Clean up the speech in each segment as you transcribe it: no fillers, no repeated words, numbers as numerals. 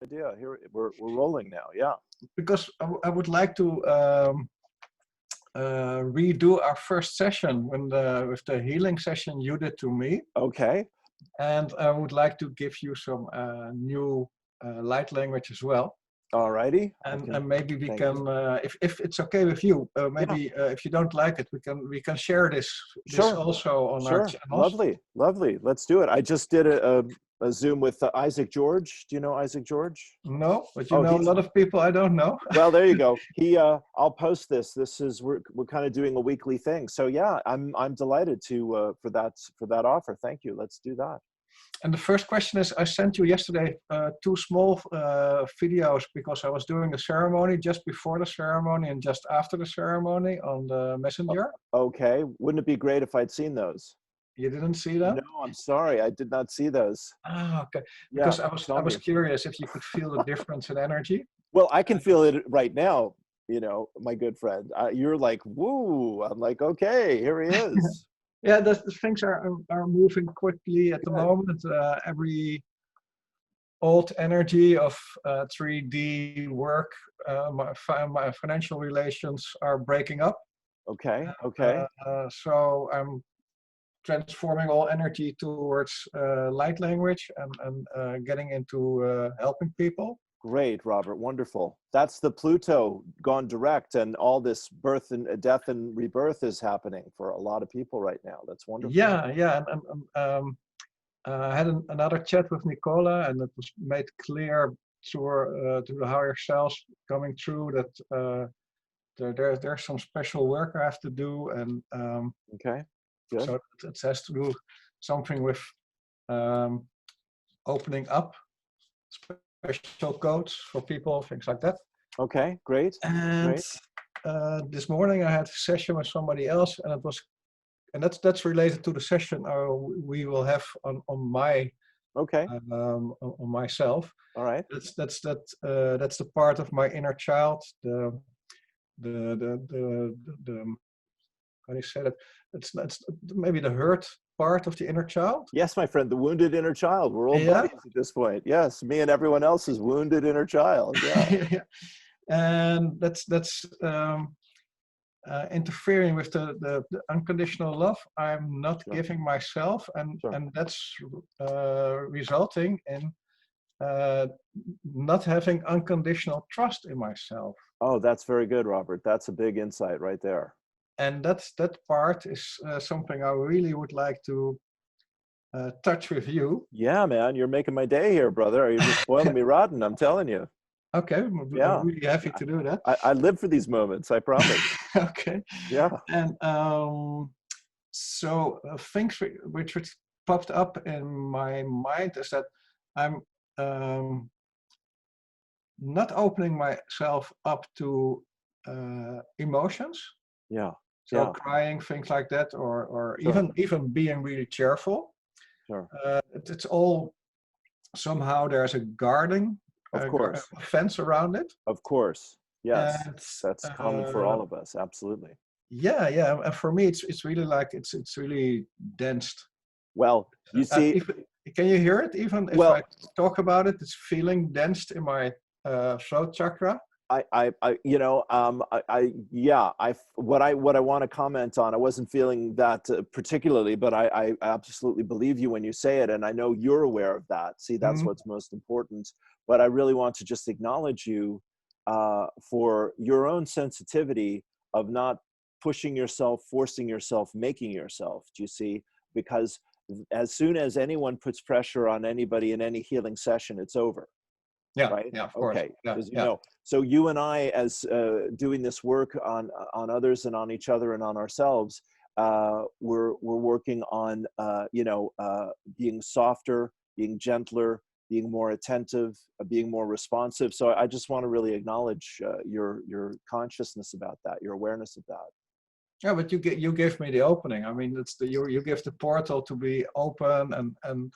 idea. Here we're rolling now. Yeah. Because I would like to redo our first session with the healing session you did to me, Okay. and I would like to give you some new light language as well. All righty. And maybe we Thank can, you. if it's okay with you, Yeah. maybe if you don't like it, we can share this Sure. also on our Sure. channels. Lovely. Lovely. Let's do it. I just did a Zoom with Isaac George. Do you know Isaac George? No, but you Oh, know a he's lot of people I don't know. well. There you go. I'll post this. This is we're kind of doing a weekly thing. So yeah, I'm delighted to for that offer. Thank you. Let's do that. And the first question is, I sent you yesterday two small videos because I was doing the ceremony just before the ceremony and just after the ceremony on the messenger. Okay. Wouldn't it be great if I'd seen those? You didn't see them? No, I'm sorry. I did not see those. Ah, okay. Yeah. Because Tell I was me. curious if you could feel the difference in energy. Well, I can feel it right now, my good friend. You're like, woo. I'm like, okay, here he is. Yeah, the things are moving quickly at the Good. moment. Every old energy of 3D work, my financial relations are breaking up. Okay, okay. So I'm transforming all energy towards light language and getting into helping people. Great, Robert. Wonderful. That's the Pluto gone direct, and all this birth and death and rebirth is happening for a lot of people right now. That's wonderful. Yeah. I had another chat with Nicola, and it was made clear to the higher selves coming through that there's some special work I have to do, and Okay, good. so it has to do something with opening up special codes for people, things like that. Okay, great. And this morning I had a session with somebody else, and that's related to the session we will have on my Okay. on myself. All right. That's the part of my inner child, the how do you say that? That's maybe the hurt part of the inner child. Yes, my friend, the wounded inner child. We're old Yeah. buddies at this point. Yes, me and everyone else is wounded inner child. Yeah. Yeah. And that's interfering with the unconditional love I'm not Sure. giving myself, Sure. and that's resulting in not having unconditional trust in myself. Oh, that's very good, Robert. That's a big insight right there. And that part is something I really would like to touch with you. Yeah, man, you're making my day here, brother. You're just spoiling me rotten. I'm telling you. Okay, I'm really happy to do that. I live for these moments. I promise. Okay. Yeah. And so things which popped up in my mind is that I'm not opening myself up to emotions. Yeah. So yeah. crying, things like that, or Sure. even being really cheerful. Sure. It's all somehow there's a guarding, Of course. a fence around it. Of course. Yes. And, That's common for all of us. Absolutely. Yeah. And for me, it's really like it's really dense. Well, you see, can you hear it? Even if I talk about it, it's feeling dense in my throat chakra. what I want to comment on, I wasn't feeling that particularly, but I absolutely believe you when you say it, and I know you're aware of that. See, that's what's most important. But I really want to just acknowledge you for your own sensitivity of not pushing yourself, forcing yourself, making yourself. Do you see? Because as soon as anyone puts pressure on anybody in any healing session, it's over. Yeah, right? Yeah, of course. Okay, Yeah, as you know. So you and I, as doing this work on others and on each other and on ourselves, we're working on being softer, being gentler, being more attentive, being more responsive. So I just want to really acknowledge your consciousness about that, your awareness of that. Yeah, but you gave me the opening. I mean, it's you give the portal to be open, and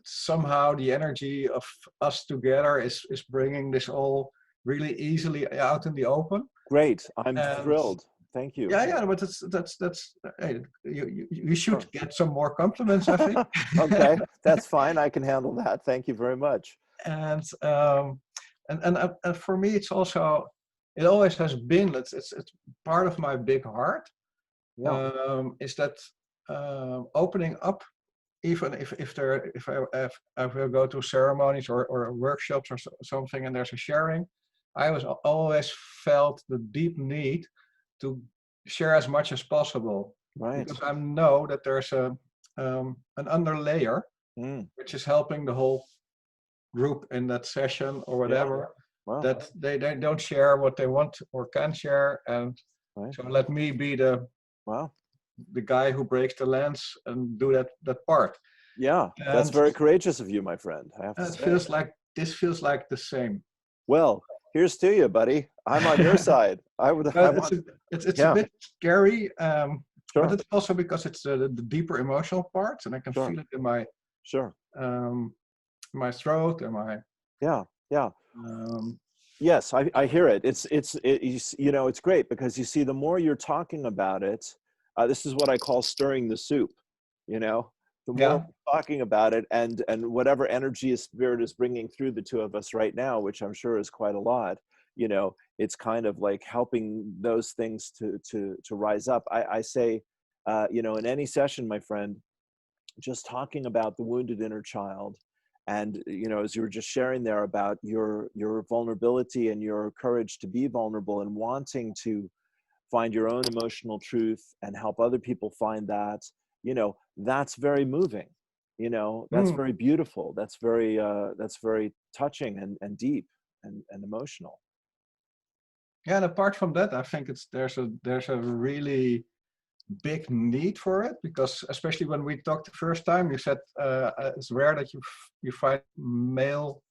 somehow the energy of us together is bringing this all really easily out in the open. Great, I'm thrilled. Thank you. Yeah, yeah, but that's hey, you Sure. should get some more compliments, I think. Okay, that's fine. I can handle that. Thank you very much. and and for me, it's also, it always has been. It's part of my big heart. Yeah. Is that opening up, even if I go to ceremonies or workshops or something, and there's a sharing, I was always felt the deep need to share as much as possible, Right. because I know that there's an under layer Mm. which is helping the whole group in that session or Yeah. whatever, Wow. that they don't share what they want or can share, and Right. so let me be the Wow. guy who breaks the lens and do that part. Yeah, that's And very courageous of you, my friend, I have to it say. feels like this feels like the same. Well, here's to you, buddy. I'm on your side. I But want, it's a yeah, bit scary, but sure, it's also because it's the deeper emotional parts, and I can sure, feel it sure. in my throat and my Yeah, yeah. um, Yes, I hear it. You know, it's great because you see, the more you're talking about it, this is what I call stirring the soup. You know, the more yeah. we're talking about it, and whatever energy is spirit is bringing through the two of us right now, which I'm sure is quite a lot. You know, it's kind of like helping those things to rise up. I say, you know, in any session, my friend, just talking about the wounded inner child, and you know, as you were just sharing there about your vulnerability and your courage to be vulnerable and wanting to find your own emotional truth and help other people find that, you know, that's very moving. You know, that's Mm. very beautiful. That's very touching and deep and emotional. Yeah, and apart from that, I think there's a really big need for it, because especially when we talked the first time, you said it's rare that you find male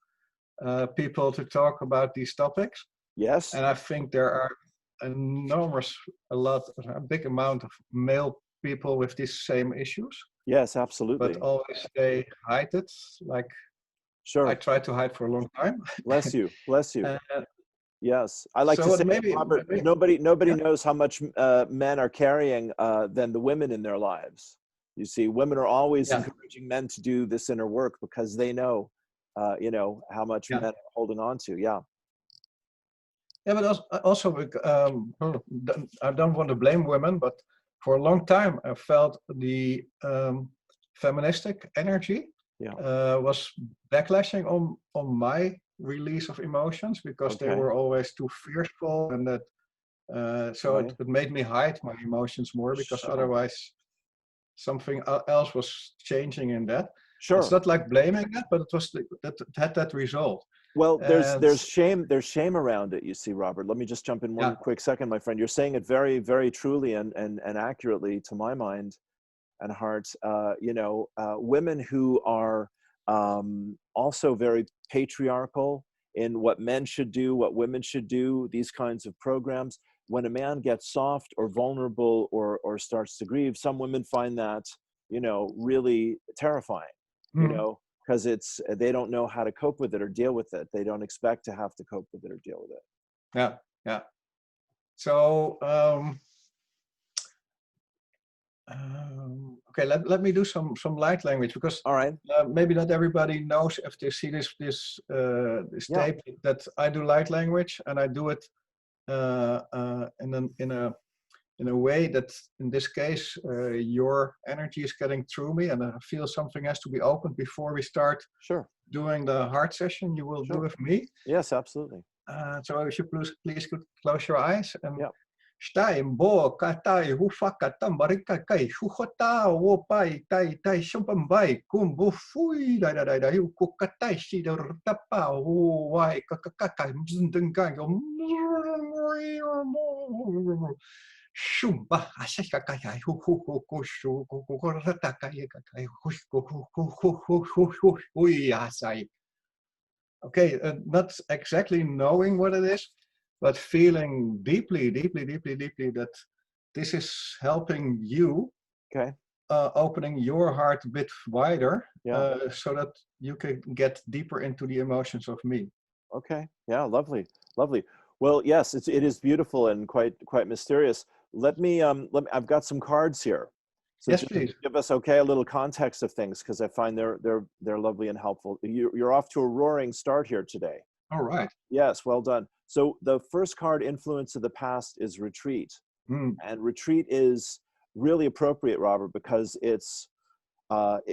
people to talk about these topics, Yes, and I think there are a big amount of male people with these same issues, yes, but absolutely. always they hide it. Like I Sure. tried to hide for a long time. Bless you, bless you. uh, Yes, I like to so say, maybe, Robert, nobody yeah, knows how much men are carrying than the women in their lives. You see, women are always yeah, encouraging men to do this inner work because they know, you know, how much yeah. men are holding on to. Yeah, Yeah, but also I don't want to blame women, but for a long time I felt the feministic energy yeah. was backlashing on my release of emotions, because they Okay, were always too fearful, and that so right. it made me hide my emotions more, because Sure, otherwise something else was changing in that. It's sure. not like blaming it, but it was that it had that result. Well, And there's shame around it. You see, Robert. Let me just jump in yeah, one quick second, my friend. You're saying it very, very truly and accurately to my mind and heart. You know, women who are also very patriarchal in what men should do, what women should do, these kinds of programs. When a man gets soft or vulnerable or starts to grieve, some women find that, you know, really terrifying, you mm, know, because they don't know how to cope with it or deal with it. They don't expect to have to cope with it or deal with it. yeah, yeah. So okay, let me do some light language, because All right. maybe not everybody knows, if they see this Yeah. tape, that I do light language, and I do it in a way that, in this case, your energy is getting through me, and I feel something has to be opened before we start Sure. doing the heart session you will do Sure. with me. Yes, absolutely. So if you please could close your eyes, and Yeah. Stai bo katai hufaka tambarika kai hukota wo pai tai tai shumpambai kumbu fui dai dai dai dai kukatai shi da tapa wo wai kakaka mzundengai shumba ashaka kai hu hu hu hu shu ku ku rata kai kai hu hu hu hu hu hu hu hui asai. Okay, not exactly knowing what it is, but feeling deeply, deeply, deeply, deeply that this is helping you, Okay. opening your heart a bit wider, Yeah. so that you can get deeper into the emotions of me. Okay. Yeah. Lovely. Lovely. Well, yes, it is beautiful and quite mysterious. I've got some cards here. So Yes, just please. give us, okay, a little context of things, because I find they're lovely and helpful. You're off to a roaring start here today. All right. Yes, well done. So the first card, influence of the past, is retreat. Mm. And retreat is really appropriate, Robert, because it's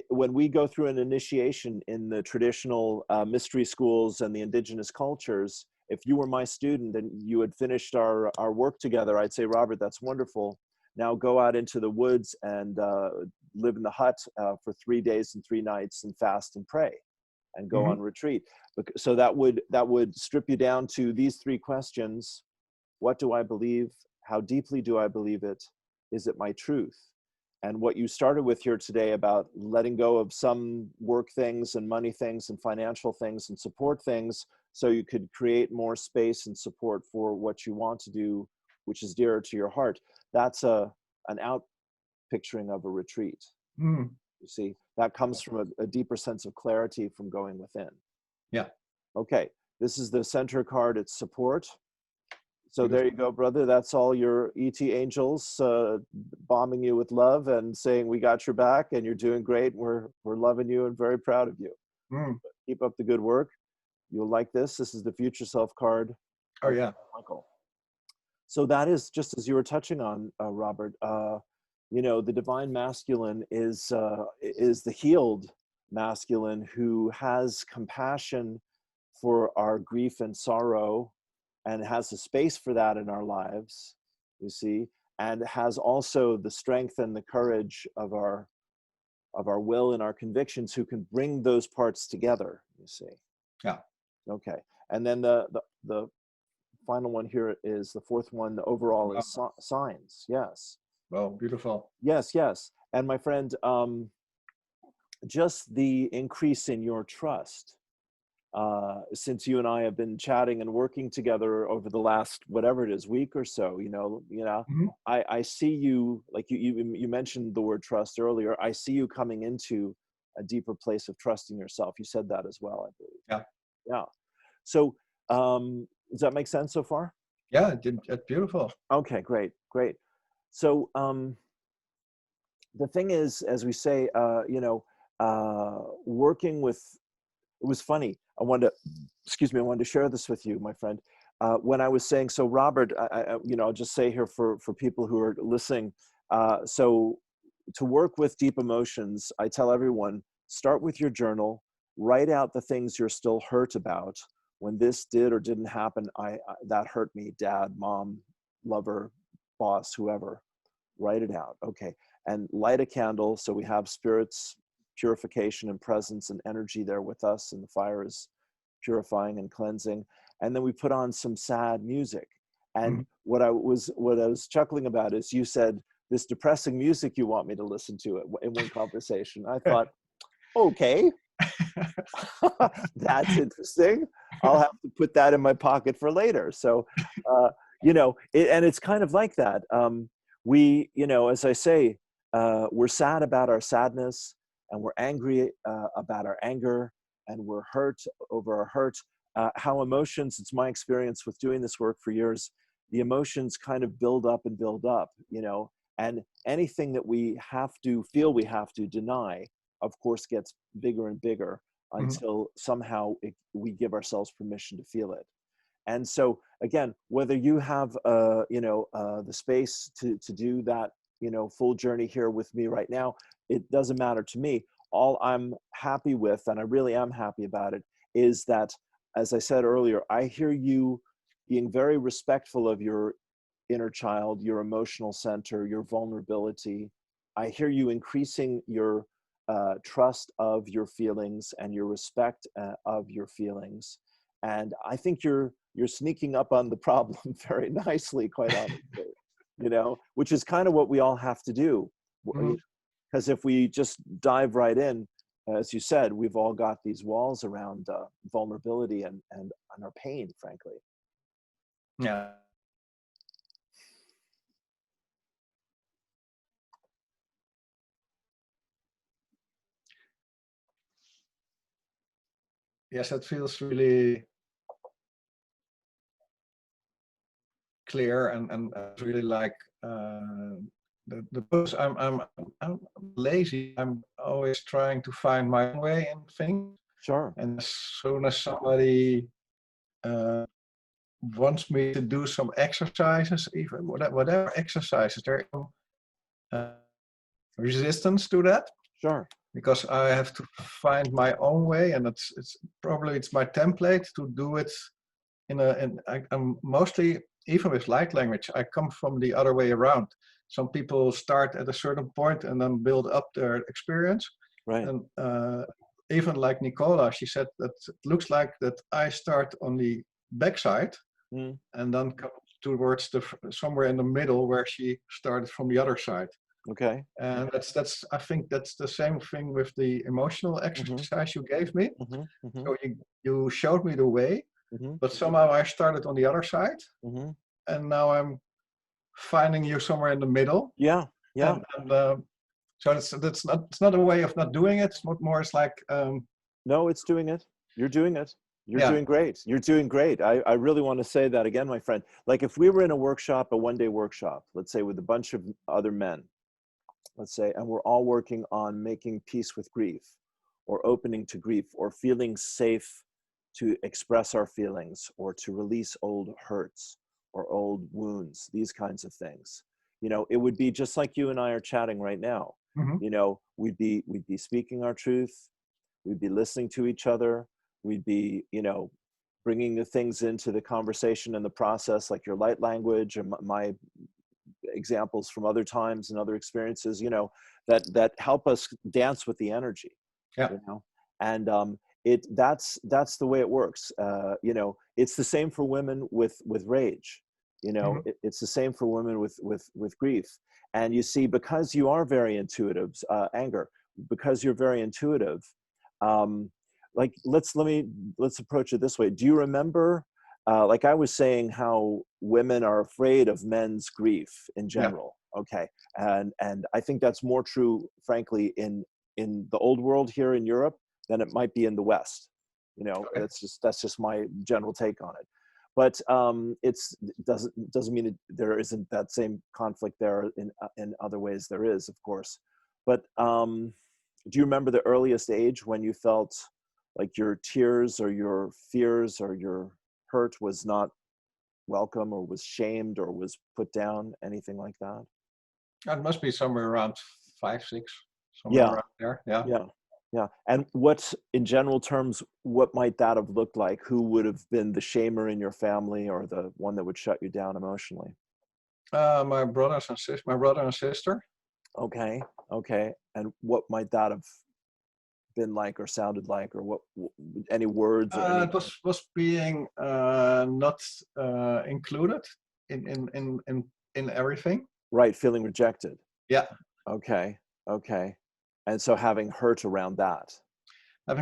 when we go through an initiation in the traditional mystery schools and the indigenous cultures, if you were my student and you had finished our work together, I'd say, Robert, that's wonderful. Now go out into the woods and live in the hut for 3 days and 3 nights and fast and pray and go on retreat. So that would strip you down to these 3 questions. What do I believe? How deeply do I believe it? Is it my truth? And what you started with here today about letting go of some work things and money things and financial things and support things, so you could create more space and support for what you want to do, which is dearer to your heart. That's an out picturing of a retreat. Mm. You see, that comes from a deeper sense of clarity from going within. Yeah. Okay, this is the center card, it's support. So Beautiful. there you go, brother. That's all your ET angels bombing you with love and saying, we got your back and you're doing great. We're loving you and very proud of you. Mm. Keep up the good work. You'll like this. This is the future self card. Oh, yeah. Michael. So that is, just as you were touching on, Robert, you know, the divine masculine is the healed masculine who has compassion for our grief and sorrow, and has a space for that in our lives, you see, and has also the strength and the courage of our will and our convictions, who can bring those parts together, you see. Yeah. Okay. And then the final one here is the 4th one. The overall is signs. Yes. Well, beautiful. Yes, yes. And my friend, just the increase in your trust, since you and I have been chatting and working together over the last, whatever it is, week or so, I see you, like you mentioned the word trust earlier. I see you coming into a deeper place of trusting yourself. You said that as well, I believe. Yeah. Yeah. So, does that make sense so far? Yeah, it's beautiful. Okay, great, great. So, the thing is, as we say, working with, it was funny. I wanted to share this with you, my friend. When I was saying, so Robert, I'll just say here for people who are listening. So to work with deep emotions, I tell everyone, start with your journal, write out the things you're still hurt about. When this did or didn't happen, that hurt me, dad, mom, lover, boss, whoever. Write it out. Okay. And light a candle, so we have spirits, purification and presence and energy there with us, and the fire is purifying and cleansing. And then we put on some sad music. And what I was chuckling about is, you said, this depressing music you want me to listen to it in one conversation. I thought, okay, that's interesting. I'll have to put that in my pocket for later. So, and it's kind of like that. We, as I say, we're sad about our sadness, and we're angry about our anger, and we're hurt over our hurt. How emotions, it's my experience with doing this work for years, the emotions kind of build up and build up, and anything that we feel we have to deny, of course, gets bigger and bigger until somehow we give ourselves permission to feel it. And so again, whether you have the space to do that full journey here with me right now, it doesn't matter to me. All I'm happy with, and I really am happy about it, is that, as I said earlier, I hear you being very respectful of your inner child, your emotional center, your vulnerability. I hear you increasing your trust of your feelings and your respect of your feelings. And I think you're sneaking up on the problem very nicely, quite honestly, which is kind of what we all have to do. Because if we just dive right in, as you said, we've all got these walls around vulnerability and our pain, frankly. Yeah. Yes, it feels really clear and really like because I'm lazy. I'm always trying to find my own way in things. Sure. And as soon as somebody uh, wants me to do some exercises, even whatever exercises, there is some resistance to that Sure. because I have to find my own way, and it's probably it's my template to do it I'm mostly, even with light language, I come from the other way around. Some people start at a certain point and then build up their experience. Right. And even like Nicola, she said that it looks like that I start on the backside and then come towards somewhere in the middle where she started from the other side. Okay. And that's I think that's the same thing with the emotional exercise you gave me. So you showed me the way, but somehow I started on the other side, and now I'm finding you somewhere in the middle. Yeah, yeah. And so it's not a way of not doing it. It's more it's like no, it's doing it. You're doing it. You're yeah. doing great. You're doing great. I really want to say that again, my friend. Like if we were in a workshop, a one-day workshop, let's say with a bunch of other men, let's say, and we're all working on making peace with grief or opening to grief or feeling safe to express our feelings or to release old hurts or old wounds, these kinds of things. You know, it would be just like you and I are chatting right now. You know, we'd be speaking our truth. We'd be listening to each other. We'd be, you know, bringing the things into the conversation and the process, like your light language and my examples from other times and other experiences, you know, that help us dance with the energy. Yeah. You know, and that's the way it works. You know, it's the same for women with rage. You know, it's the same for women with grief. And you see, because you are very intuitive, anger, because you're very intuitive. Like let's approach it this way. Do you remember? Like I was saying, how women are afraid of men's grief in general. Yeah. Okay, and I think that's more true, frankly, in the old world here in Europe than it might be in the West. You know, okay. That's just my general take on it. But doesn't mean there isn't that same conflict there in other ways. There is, of course. But do you remember the earliest age when you felt like your tears or your fears or your hurt was not welcome or was shamed or was put down, anything like that? It must be somewhere around 5, 6, somewhere around there. Yeah. And what, in general terms, what might that have looked like? Who would have been the shamer in your family or the one that would shut you down emotionally? My brother and sister. Okay. And what might that have been like or sounded like, or what any words? Or it was being not included in everything. Right, feeling rejected. Yeah. Okay. And so having hurt around that. And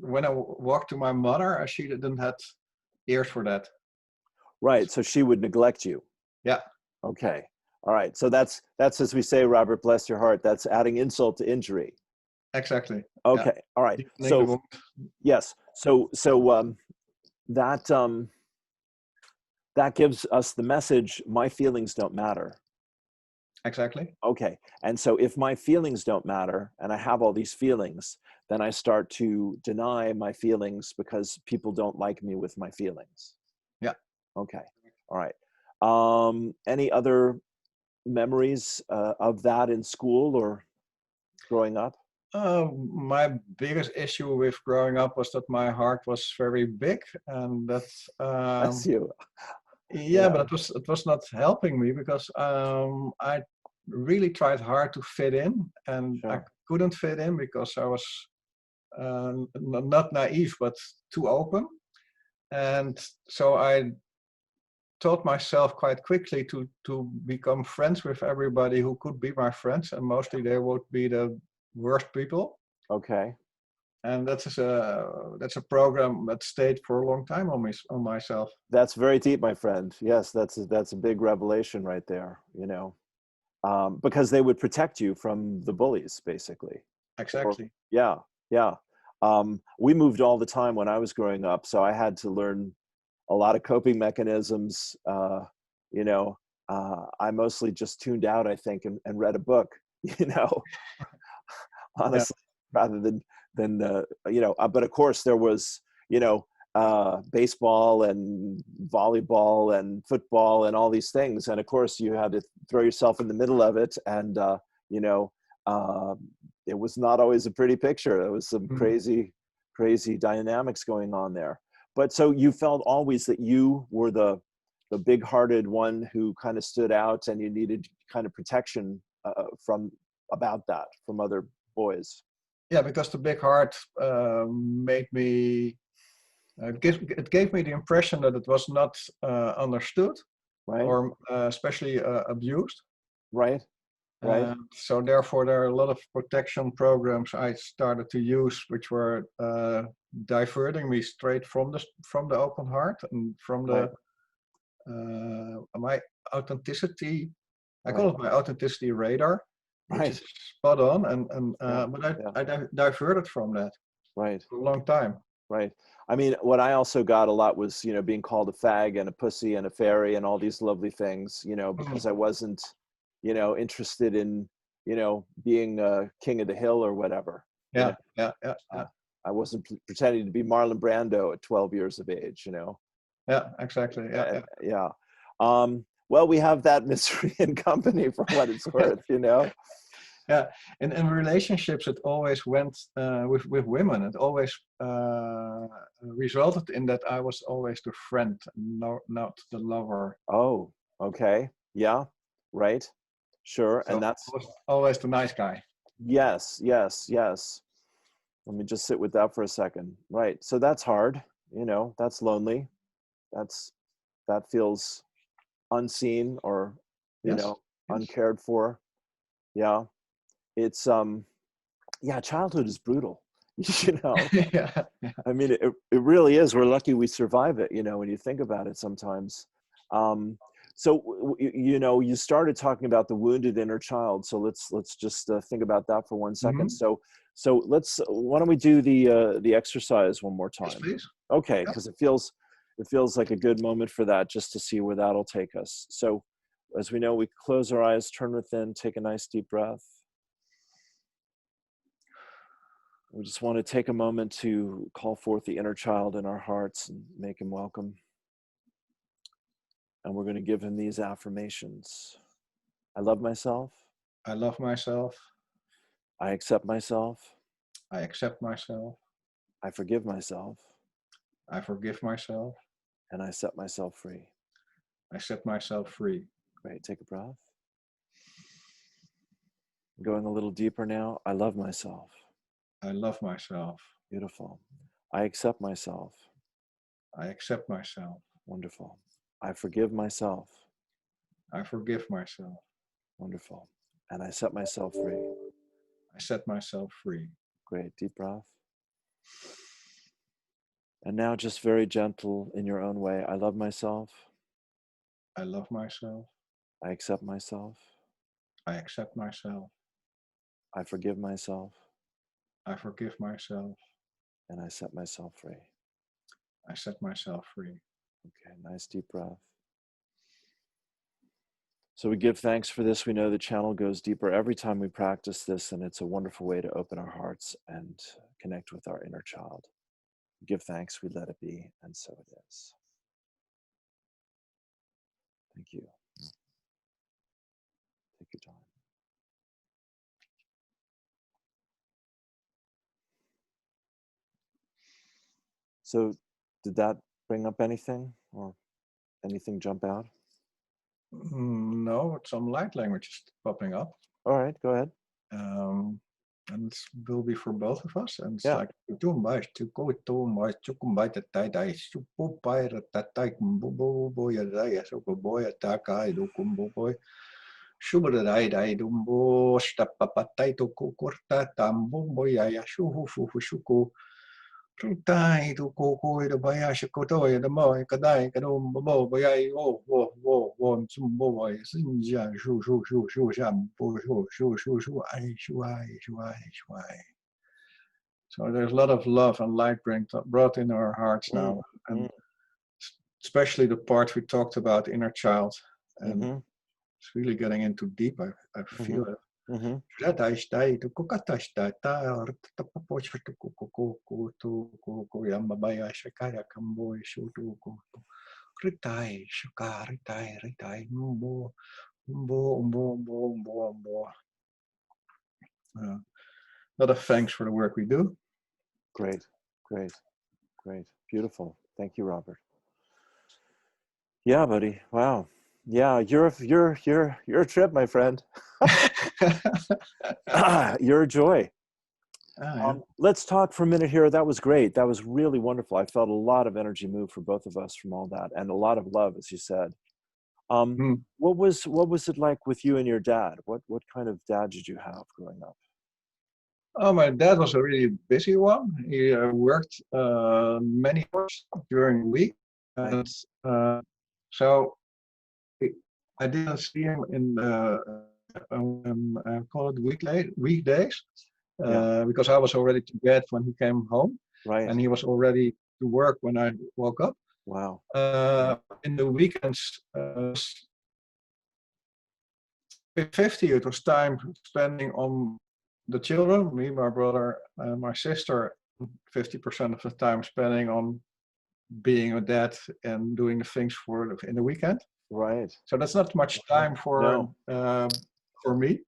when I walked to my mother, she didn't have ears for that. Right, so she would neglect you. Yeah. Okay. All right. So that's as we say, Robert, bless your heart, that's adding insult to injury. Exactly. Okay. Yeah. All right. So yes. So that gives us the message, my feelings don't matter. Exactly. Okay. And so if my feelings don't matter and I have all these feelings, then I start to deny my feelings because people don't like me with my feelings. Yeah. Okay. All right. Any other memories of that in school or growing up? My biggest issue with growing up was that my heart was very big, and that's That's you. Yeah, but it was not helping me because I really tried hard to fit in, and Sure. I couldn't fit in because I was not naive but too open, and so I taught myself quite quickly to become friends with everybody who could be my friends, and mostly they would be the worst people. Okay. And that's a program that stayed for a long time on myself. That's very deep, my friend. Yes, that's a big revelation right there. You know, because they would protect you from the bullies, basically. Exactly. Or, yeah. We moved all the time when I was growing up, so I had to learn a lot of coping mechanisms. You know, I mostly just tuned out, I think, and read a book. You know, Yeah, honestly, rather than you know. But of course, there was, you know, baseball and volleyball and football and all these things, and of course, you had to throw yourself in the middle of it, and you know, uh, it was not always a pretty picture. There was some mm, crazy dynamics going on there. But so you felt always that you were the big-hearted one who kind of stood out, and you needed kind of protection from about that from other boys, yeah, because the big heart made me. It gave me the impression that it was not understood right? or especially abused. Right? Right? So therefore, there are a lot of protection programs I started to use, which were diverting me straight from the open heart and from Right? the my authenticity. I call Right? it my authenticity radar, which is Right? spot on. And Yeah. but Yeah. I diverted from that Right? for a long time. Right. I mean, what I also got a lot was, you know, being called a fag and a pussy and a fairy and all these lovely things, you know, Mm. because I wasn't, you know, interested in, you know, being king of the hill or whatever, you know. Yeah, yeah, yeah, yeah, uh, I wasn't pretending to be Marlon Brando at 12 years of age, you know. yeah, exactly. Yeah, And yeah. Well, we have that misery and company for what it's yeah. worth, you know. Yeah, in relationships, it always went with women. It always resulted in that I was always the friend, not the lover. Oh, okay. Yeah. Right. Sure. So And I that's, was always the nice guy. yes, yes, yes. Let me just sit with that for a second. Right. So that's hard. You know, that's lonely. That's, that feels unseen or, you Yes, know, yes. uncared for. Yeah. It's, yeah, childhood is brutal, you know. Yeah, I mean, it really is. We're lucky we survive it, you know, when you think about it sometimes. Um, so, you know, you started talking about the wounded inner child. So let's just think about that for 1 second. hmm. So why don't we do the exercise one more Yes, time? please. Okay, Yeah. because it feels like a good moment for that, just to see where that'll take us. So, as we know, we close our eyes, turn within, take a nice deep breath. We just want to take a moment to call forth the inner child in our hearts and make him welcome. And we're going to give him these affirmations. I love myself. I love myself. I accept myself. I accept myself. I forgive myself. I forgive myself. And I set myself free. I set myself free. Great. Take a breath. Going a little deeper now. I love myself. I love myself. Beautiful. I accept myself. I accept myself. Wonderful. I forgive myself. I forgive myself. Wonderful. And I set myself free. I set myself free. Great. Deep breath. And now just very gentle in your own way. I love myself. I love myself. I accept myself. I accept myself. I forgive myself. I forgive myself. And I set myself free. I set myself free. Okay, nice deep breath. So we give thanks for this. We know the channel goes deeper every time we practice this, and it's a wonderful way to open our hearts and connect with our inner child. We give thanks, we let it be, and so it is. Thank you. Take your time. So did that bring up anything or anything jump out? No, some light language is popping up. All right, go ahead. And it will be for both of us. And it's Yeah. like, too much to go too much to combine the tight eyes to pop by the tight boy, so boy attack I do combo boy. Sugar that I do bo step up a tight to corta tambo boy, I shuhu shuku. Trutai to coco the bayash kotoy, the boy, kadai, kadum, bo, boy, wo, some boy, sinja, shu, sham, shu, I. So there's a lot of love and light brought in our hearts now. And especially the part we talked about, inner child, and Mm-hmm. it's really getting into deep. I Mm-hmm. feel it. Mm-hmm. Lot of thanks for the work we do. Great, great, great. Beautiful. Thank you, Robert. Yeah, buddy. Wow. Yeah, you're a trip, my friend. You're a joy. Yeah. Let's talk for a minute here. That was great. That was really wonderful. I felt a lot of energy move for both of us from all that, and a lot of love, as you said. Mm. What was it like with you and your dad? What kind of dad did you have growing up? Oh, my dad was a really busy one. He worked many hours during the week, Right. and so I I didn't see him in I call it weekdays, Yeah. because I was already to bed when he came home, Right. and he was already to work when I woke up. Wow. In the weekends, 50, it was time spending on the children, me, my brother, and my sister. 50% of the time spending on being a dad and doing the things in the weekend. Right. So that's not much time No. for me.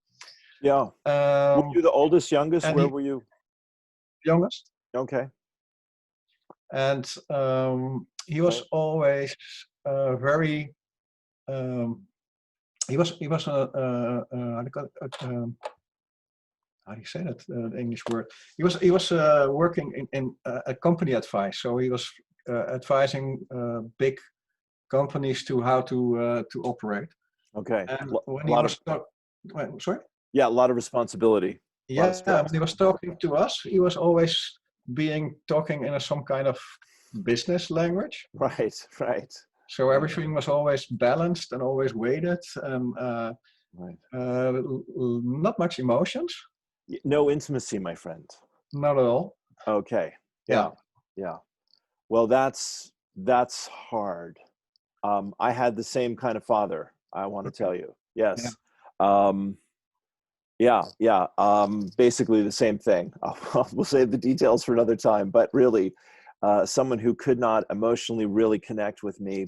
Yeah. Were you the oldest, youngest? And Where he were you? youngest, Okay. and he was Right. always very. Um, he was how do you call it? How do you say that? The English word. He was working in a company advice, so he was advising big companies to how to operate. Okay. And when A he lot of was sorry, yeah, a lot of responsibility, a lot of yeah, when stress. he was talking to us, he was always talking in some kind of business language. Right. Right. So Right. everything was always balanced and always weighted, and Right. not much emotions, No intimacy, my friend. not at all. Okay. Yeah. Yeah. Yeah. Well, that's hard. I had the same kind of father, I want to Okay. tell you. Yeah. Yes. Um, yeah, yeah. Basically the same thing. We'll save the details for another time, but really, someone who could not emotionally really connect with me,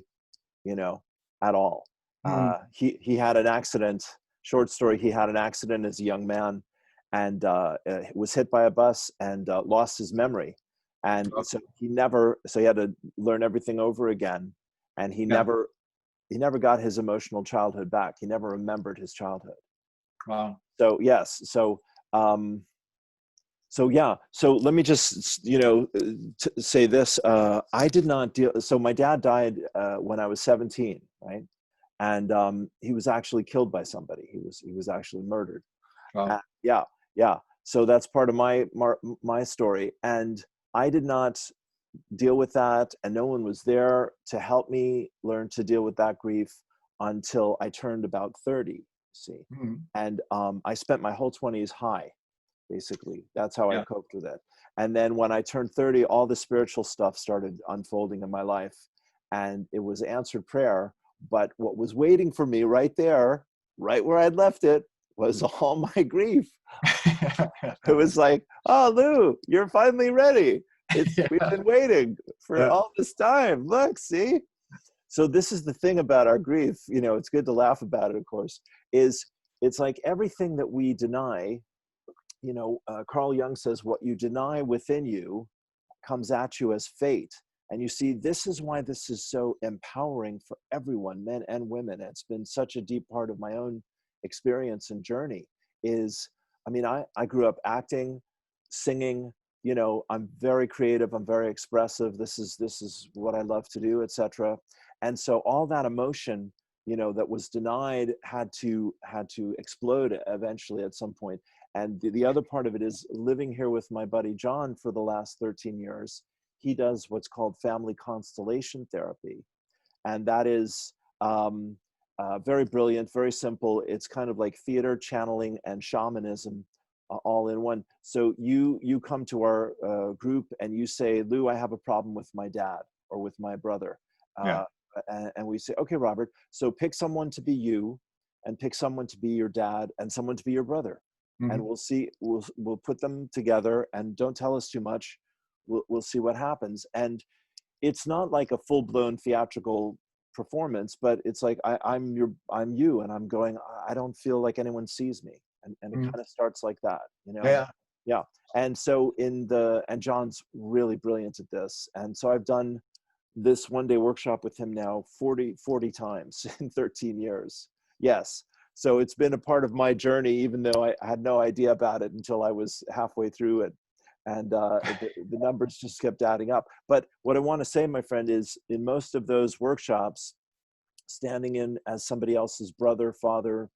you know, at all. Mm. He had an accident. Short story. He had an accident as a young man, and was hit by a bus and lost his memory. And Oh, so he never. So he had to learn everything over again, and yeah. he never got his emotional childhood back. He never remembered his childhood. Wow. So yes. Um, so yeah. So let me just say this. I did not deal. So my dad died when I was 17, right? And he was actually killed by somebody. He was actually murdered. Wow. Yeah, yeah. So that's part of my story, and I did not deal with that, and no one was there to help me learn to deal with that grief until I turned about 30. See, Mm. and I spent my whole 20s high. Basically, that's how I Yeah. coped with it. And then when I turned 30, all the spiritual stuff started unfolding in my life, and it was answered prayer. But what was waiting for me right there, right where I'd left it, was all my grief. It was like, oh, Lou, you're finally ready. We've Yeah. been waiting for Yeah. all this time. Look, see? So this is the thing about our grief. It's good to laugh about it, of course, is it's like everything that we deny. Carl Jung says, what you deny within you comes at you as fate. And you see, this is why this is so empowering for everyone, men and women. It's been such a deep part of my own experience and journey is, I grew up acting, singing, I'm very creative, I'm very expressive. This is what I love to do, etc. And so all that emotion, that was denied had to explode eventually at some point. And the other part of it is living here with my buddy John for the last 13 years. He does what's called family constellation therapy. And that is very brilliant, very simple. It's kind of like theater, channeling, and shamanism all in one. So you come to our group and you say, Lou, I have a problem with my dad or with my brother. uh, and we say, okay, Robert, so pick someone to be you, and pick someone to be your dad, and someone to be your brother, and we'll see. We'll put them together, and don't tell us too much. We'll see what happens. And it's not like a full-blown theatrical performance, but it's like I'm you, and I'm going. I don't feel like anyone sees me, and it kind of starts like that, you know. Yeah. Yeah. And so and John's really brilliant at this, and so I've done this one-day workshop with him now 40 times in 13 years. Yes. So it's been a part of my journey, even though I had no idea about it until I was halfway through it. And the numbers just kept adding up. But what I want to say, my friend, is in most of those workshops, standing in as somebody else's brother, father,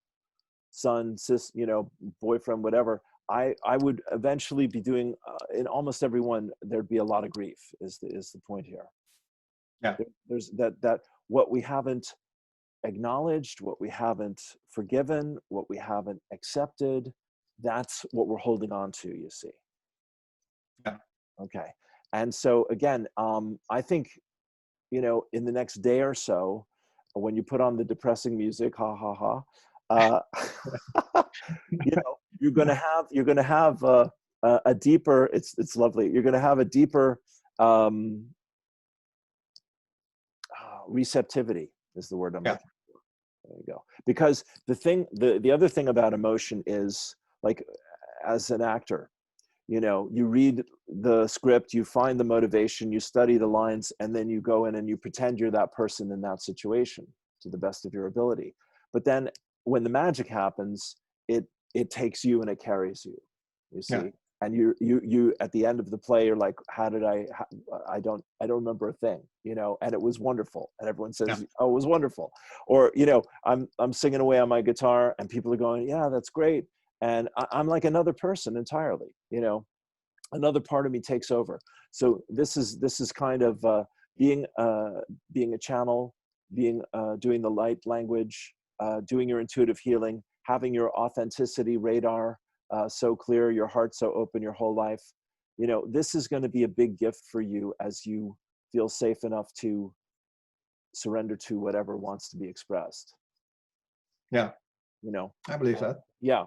son, sis, you know, boyfriend, whatever, I would eventually be doing, in almost every one, there'd be a lot of grief is the point here. Yeah. There's that what we haven't acknowledged, what we haven't forgiven, what we haven't accepted, that's what we're holding on to, you see. Yeah. Okay. And so again, I think, you know, in the next day or so, when you put on the depressing music, ha ha ha, you know, you're gonna have a deeper. It's lovely. You're gonna have a deeper receptivity is the word I'm looking for. There you go. Because the other thing about emotion is, like, as an actor, you know, you read the script, you find the motivation, you study the lines, and then you go in and you pretend you're that person in that situation to the best of your ability. But then when the magic happens, it takes you and it carries you, you see. Yeah. And you at the end of the play, you're like, I don't remember a thing, you know, and it was wonderful. And everyone says, oh, it was wonderful. Or, you know, I'm singing away on my guitar and people are going, yeah, that's great. And I'm like another person entirely, you know, another part of me takes over. So this is kind of being a channel, doing the light language, doing your intuitive healing, having your authenticity radar so clear, your heart so open your whole life. You know, this is going to be a big gift for you as you feel safe enough to surrender to whatever wants to be expressed. Yeah. You know, I believe that. Yeah.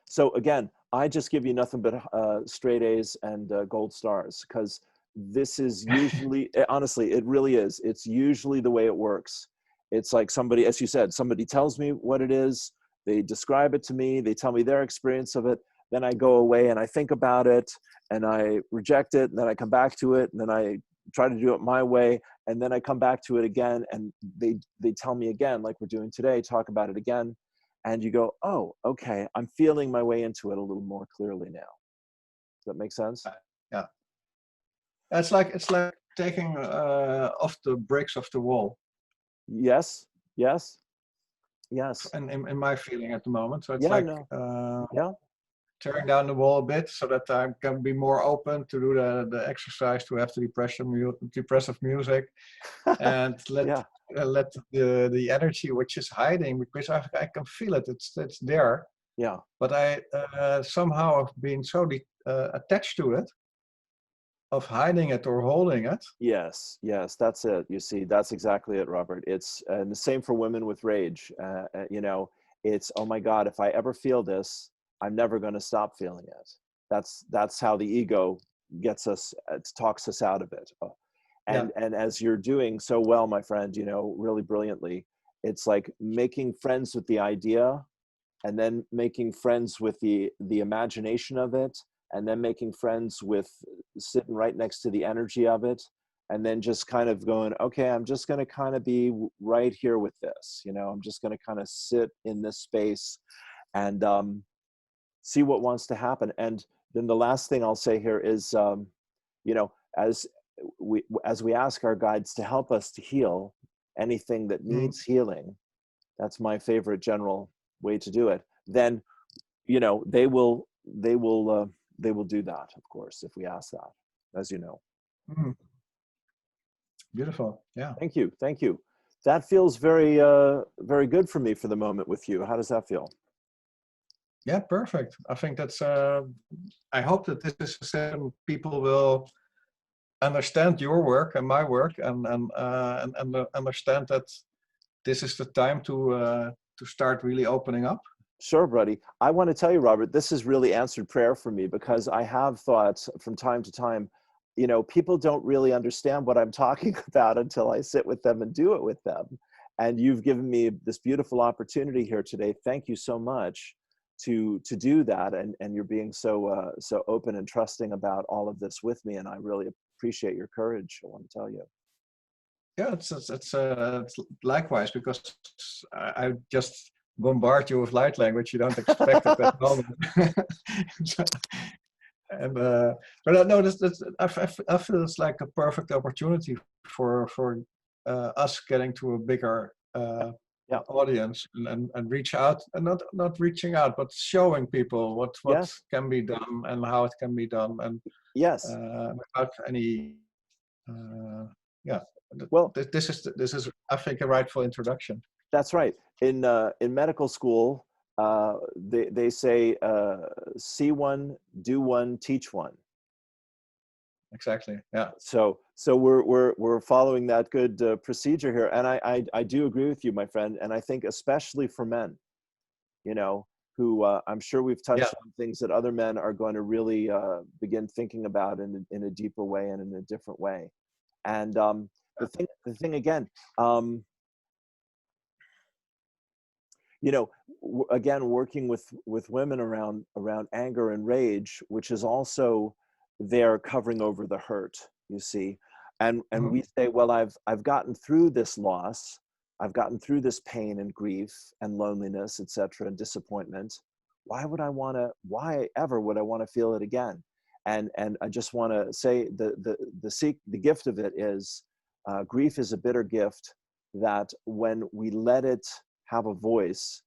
So again, I just give you nothing but straight A's and gold stars, because this is usually, honestly, it really is. It's usually the way it works. It's like somebody, as you said, somebody tells me what it is, they describe it to me, they tell me their experience of it, then I go away and I think about it and I reject it, and then I come back to it, and then I try to do it my way, and then I come back to it again, and they tell me again, like we're doing today, talk about it again. And you go, oh, okay, I'm feeling my way into it a little more clearly now. Does that make sense? Yeah. It's like taking off the bricks of the wall. Yes. In my feeling at the moment. So it's Yeah. tearing down the wall a bit so that I can be more open to do the exercise, to have the depressive music, and let the energy which is hiding, because I can feel it. It's there. Yeah. But I somehow have been so attached to it, of hiding it or holding it. Yes, that's it. You see, that's exactly it, Robert. It's and the same for women with rage. You know, it's, oh my God, if I ever feel this, I'm never going to stop feeling it. That's how the ego gets us, talks us out of it. And as you're doing so well, my friend, you know, really brilliantly, it's like making friends with the idea, and then making friends with the imagination of it, and then making friends with sitting right next to the energy of it, and then just kind of going, okay, I'm just going to kind of be right here with this, you know, I'm just going to kind of sit in this space and see what wants to happen. And then the last thing I'll say here is, you know, as we ask our guides to help us to heal anything that needs healing, that's my favorite general way to do it, then, you know, they will do that, of course, if we ask that, as you know. Beautiful. Yeah. Thank you. That feels very very good for me for the moment with you. How does that feel? Yeah, perfect. I think that's I hope that this is a session people will understand your work and my work, and understand that this is the time to start really opening up. Sure, buddy. I want to tell you, Robert, this has really answered prayer for me, because I have thought from time to time, people don't really understand what I'm talking about until I sit with them and do it with them. And you've given me this beautiful opportunity here today. Thank you so much to do that. And you're being so open and trusting about all of this with me. And I really appreciate your courage, I want to tell you. Yeah, it's likewise, because I just bombard you with light language you don't expect at that moment. So, and but no, I feel it's like a perfect opportunity for us getting to a bigger Yeah. audience, and reach out, and not reaching out, but showing people what Yes. can be done and how it can be done, and Yes. without any yeah. Well, This is I think a rightful introduction. that's right. In medical school, they say, see one, do one, teach one. Exactly. Yeah. So we're following that good procedure here, and I do agree with you, my friend. And I think especially for men, who I'm sure we've Yeah. touched on things that other men are going to really begin thinking about in a deeper way and in a different way. And the thing again. Again, working with women around anger and rage, which is also there covering over the hurt, you see. And Mhm. we say, well, I've gotten through this loss, I've gotten through this pain and grief and loneliness, etc., and disappointment. Why ever would I want to feel it again? And I just want to say the gift of it is, grief is a bitter gift that when we let it have a voice,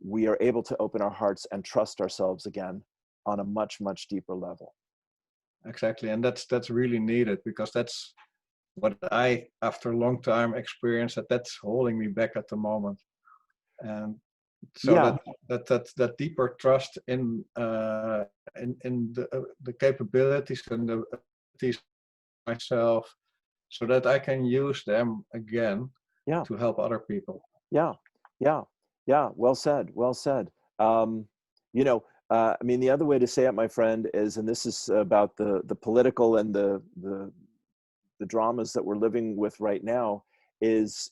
we are able to open our hearts and trust ourselves again on a much, much deeper level. Exactly, and that's really needed, because that's what I, after a long time, experienced, that's holding me back at the moment. And so Yeah, that deeper trust in the capabilities and the abilities of myself, so that I can use them again yeah, to help other people. yeah, yeah, yeah. Well said. Well said. Um, I mean, the other way to say it, my friend, is, and this is about the political and the dramas that we're living with right now, is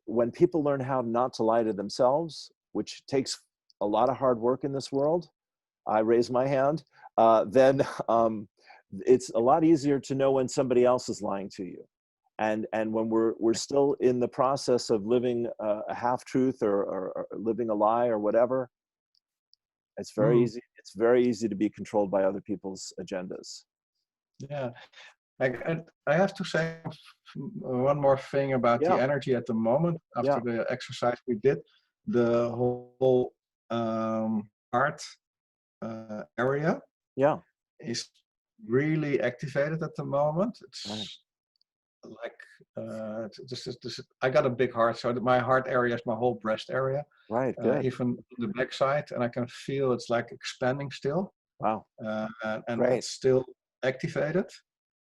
when people learn how not to lie to themselves, which takes a lot of hard work in this world. I raise my hand. Then it's a lot easier to know when somebody else is lying to you. And when we're still in the process of living a half truth, or living a lie or whatever, it's very Mhm. easy. It's very easy to be controlled by other people's agendas. Yeah, I have to say one more thing about the Yeah, energy at the moment after yeah, the exercise we did. The whole heart area yeah. is really activated at the moment. Right, It's like I got a big heart, so my heart area is my whole breast area, right. Good. even on the back side, and I can feel it's like expanding still, Wow. and Great. it's still activated.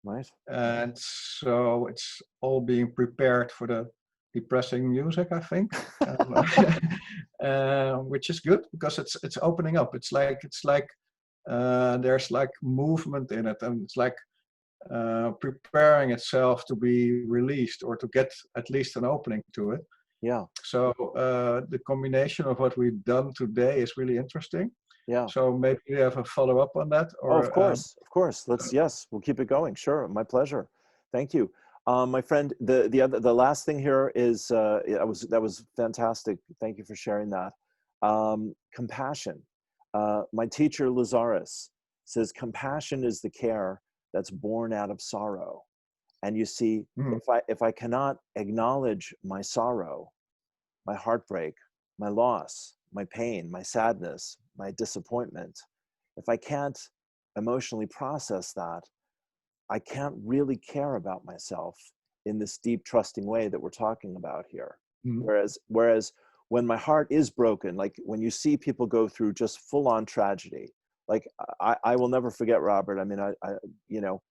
Right. And so it's all being prepared for the depressing music, I think, which is good, because it's opening up. It's like there's like movement in it, and it's like preparing itself to be released, or to get at least an opening to it. Yeah. So the combination of what we've done today is really interesting. Yeah. So maybe you have a follow up on that, Oh, or of course, of course. Yes, we'll keep it going. Sure, my pleasure. Thank you, my friend. The last thing here is, that was fantastic. Thank you for sharing that. Compassion. My teacher Lazarus says compassion is the care that's born out of sorrow. And you see, Mhm. if I cannot acknowledge my sorrow, my heartbreak, my loss, my pain, my sadness, my disappointment, if I can't emotionally process that, I can't really care about myself in this deep, trusting way that we're talking about here. Mhm. Whereas when my heart is broken, like when you see people go through just full on tragedy, like I will never forget, Robert. I mean, you know,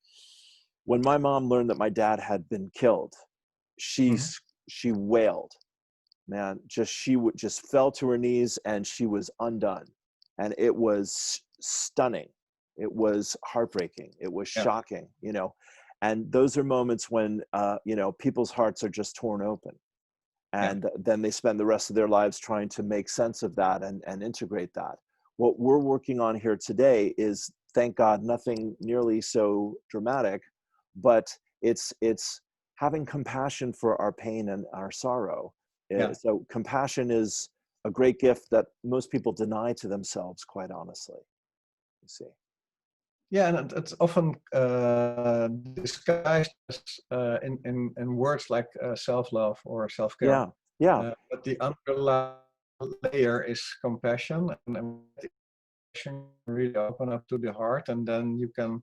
when my mom learned that my dad had been killed, Hmm. she wailed, man. She would just fell to her knees and she was undone. And it was stunning. It was heartbreaking. It was Yeah, shocking, you know. And those are moments when, you know, people's hearts are just torn open. yeah, And then they spend the rest of their lives trying to make sense of that and integrate that. What we're working on here today is, thank God, nothing nearly so dramatic, but it's having compassion for our pain and our sorrow. yeah. So compassion is a great gift that most people deny to themselves, quite honestly. You see. Yeah, and it's often disguised as, in words like self-love or self-care. Yeah, yeah, But the underlying layer is compassion, and compassion really open up to the heart, and then you can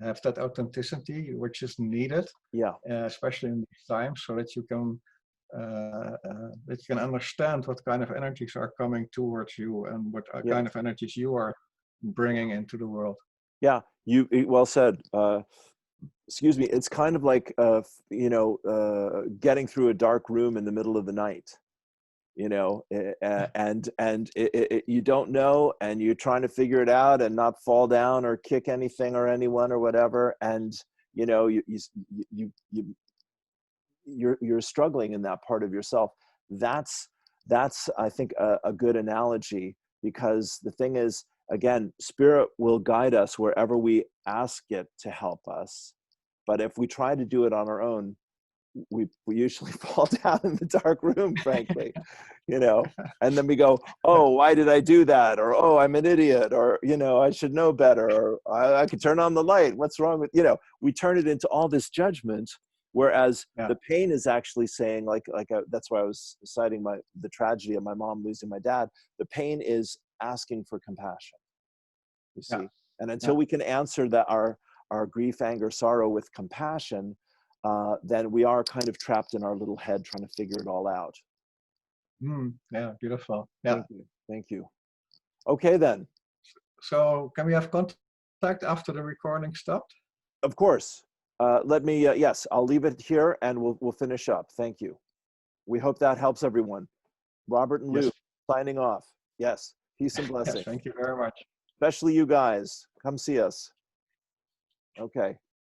have that authenticity which is needed, yeah, especially in these times, so that you can understand what kind of energies are coming towards you and what yeah, kind of energies you are bringing into the world. yeah. Well said. Excuse me. It's kind of like, you know, getting through a dark room in the middle of the night. You know, you don't know, and you're trying to figure it out and not fall down or kick anything or anyone or whatever. And you know, you you're struggling in that part of yourself. That's I think a good analogy, because the thing is, again, spirit will guide us wherever we ask it to help us. But if we try to do it on our own, we usually fall down in the dark room, frankly, you know. And then we go, oh, why did I do that? Or, oh, I'm an idiot, or, you know, I should know better, or I could turn on the light, what's wrong with, you know, we turn it into all this judgment. Whereas Yeah, the pain is actually saying, that's why I was citing the tragedy of my mom losing my dad. The pain is asking for compassion, you yeah, see. And yeah. until we can answer that, our grief, anger, sorrow with compassion, then we are kind of trapped in our little head trying to figure it all out. Yeah, beautiful. Yeah. Thank you. Thank you. Okay, then. So can we have contact after the recording stopped? Of course. Let me, yes, I'll leave it here and we'll finish up. Thank you. We hope that helps everyone. Robert and Lou Yes. signing off. Yes. Peace and Yes. blessings. Thank you very much. Especially you guys. Come see us. Okay.